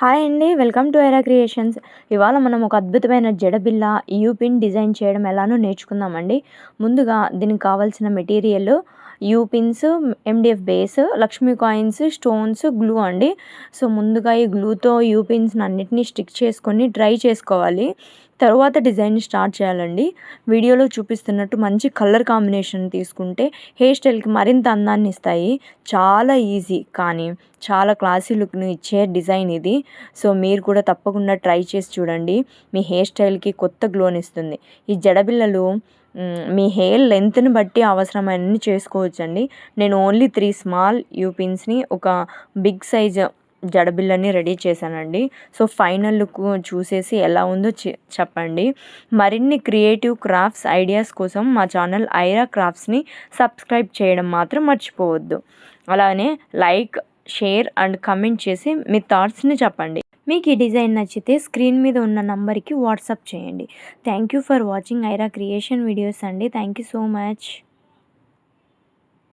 Hi అండి. Welcome to Aira creations. ఇవాళ మనం ఒక అద్భుతమైన జడబిళ్ళ యూ పిన్ డిజైన్ చేయడం ఎలానో నేర్చుకుందామండి. ముందుగా దీనికి కావాల్సిన material you pins, MDF base, Lakshmi coins, stones, glue అండి. సో ముందుగా ఈ గ్లూతో యూ పిన్స్ని అన్నిటినీ స్టిక్ చేసుకొని డ్రై చేసుకోవాలి. తర్వాత డిజైన్ స్టార్ట్ చేయాలండి. వీడియోలో చూపిస్తున్నట్టు మంచి కలర్ కాంబినేషన్ తీసుకుంటే హెయిర్ స్టైల్కి మరింత అందాన్ని ఇస్తాయి. చాలా ఈజీ కానీ చాలా క్లాసీ లుక్ని ఇచ్చే డిజైన్ ఇది. సో మీరు కూడా తప్పకుండా ట్రై చేసి చూడండి. మీ హెయిర్ స్టైల్కి కొత్త గ్లోని ఇస్తుంది. ఈ జడబిళ్ళలు మీ హెయిర్ లెంత్ని బట్టి అవసరమైనన్ని చేసుకోవచ్చండి. నేను ఓన్లీ 3 స్మాల్ యూ పిన్స్ని ఒక బిగ్ సైజ్ జడబిళ్ళని రెడీ చేశానండి. సో ఫైనల్ లుక్ చూసేసి ఎలా ఉందో చెప్పండి. మరిన్ని క్రియేటివ్ క్రాఫ్ట్స్ ఐడియాస్ కోసం మా ఛానల్ ఐరా క్రాఫ్ట్స్ని సబ్స్క్రైబ్ చేయడం మాత్రం మర్చిపోవద్దు. అలానే లైక్, షేర్ అండ్ కమెంట్ చేసి మీ థాట్స్ని చెప్పండి. మీకు ఈ డిజైన్ నచ్చితే స్క్రీన్ మీద ఉన్న నంబర్కి వాట్సాప్ చేయండి. Thank you for watching Aira creation videos అండి. Thank you so much.